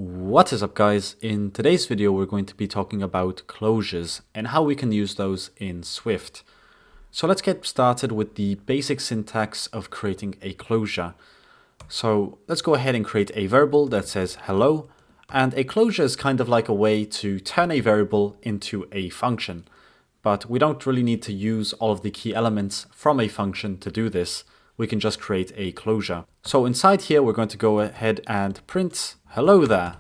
What is up, guys? In today's video we're going to be talking about closures and how we can use those in Swift. So let's get started with the basic syntax of creating a closure. So let's go ahead and create a variable that says hello, and a closure is kind of like a way to turn a variable into a function. But we don't really need to use all of the key elements from a function to do this. We can just create a closure. So inside here, we're going to go ahead and print hello there.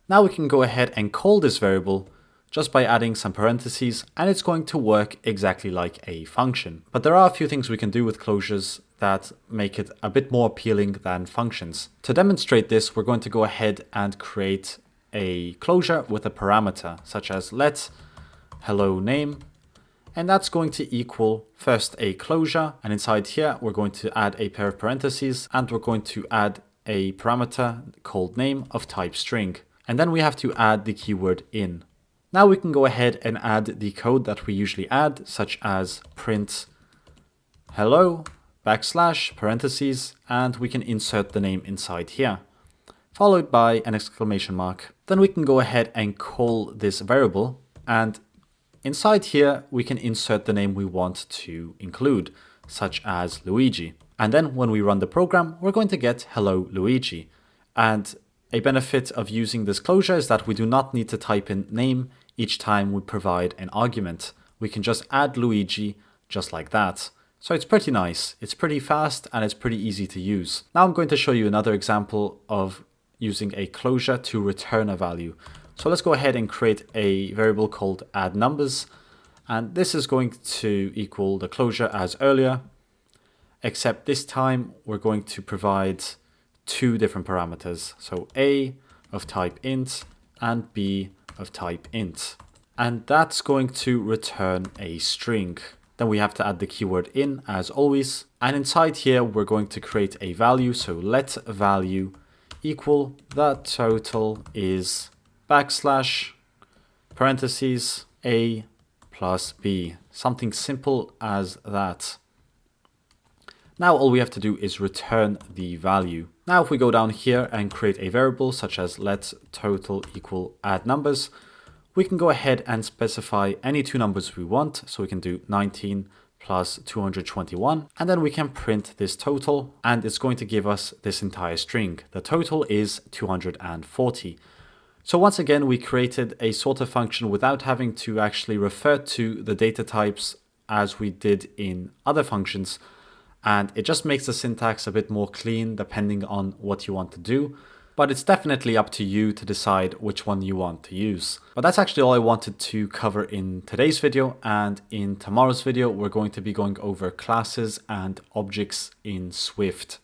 Now we can go ahead and call this variable just by adding some parentheses, and it's going to work exactly like a function. But there are a few things we can do with closures that make it a bit more appealing than functions. To demonstrate this, we're going to go ahead and create a closure with a parameter such as let hello name. And that's going to equal first a closure, and inside here we're going to add a pair of parentheses, and we're going to add a parameter called name of type string. And then we have to add the keyword in. Now we can go ahead and add the code that we usually add, such as print hello backslash parentheses, and we can insert the name inside here, followed by an exclamation mark. Then we can go ahead and call this variable, and inside here, we can insert the name we want to include, such as Luigi. And then when we run the program, we're going to get hello Luigi. And a benefit of using this closure is that we do not need to type in name each time we provide an argument. We can just add Luigi just like that. So it's pretty nice, it's pretty fast, and it's pretty easy to use. Now I'm going to show you another example of using a closure to return a value. So let's go ahead and create a variable called add numbers, and this is going to equal the closure as earlier, except this time we're going to provide two different parameters. So A of type int and B of type int. And that's going to return a string. Then we have to add the keyword in as always. And inside here, we're going to create a value. So let value equal the total is backslash parentheses A plus B. Something simple as that. Now all we have to do is return the value. Now if we go down here and create a variable such as let total equal add numbers, we can go ahead and specify any two numbers we want. So we can do 19 plus 221, and then we can print this total, and it's going to give us this entire string. The total is 240. So once again, we created a sorter function without having to actually refer to the data types as we did in other functions. And it just makes the syntax a bit more clean depending on what you want to do. But it's definitely up to you to decide which one you want to use. But that's actually all I wanted to cover in today's video. And in tomorrow's video, we're going to be going over classes and objects in Swift.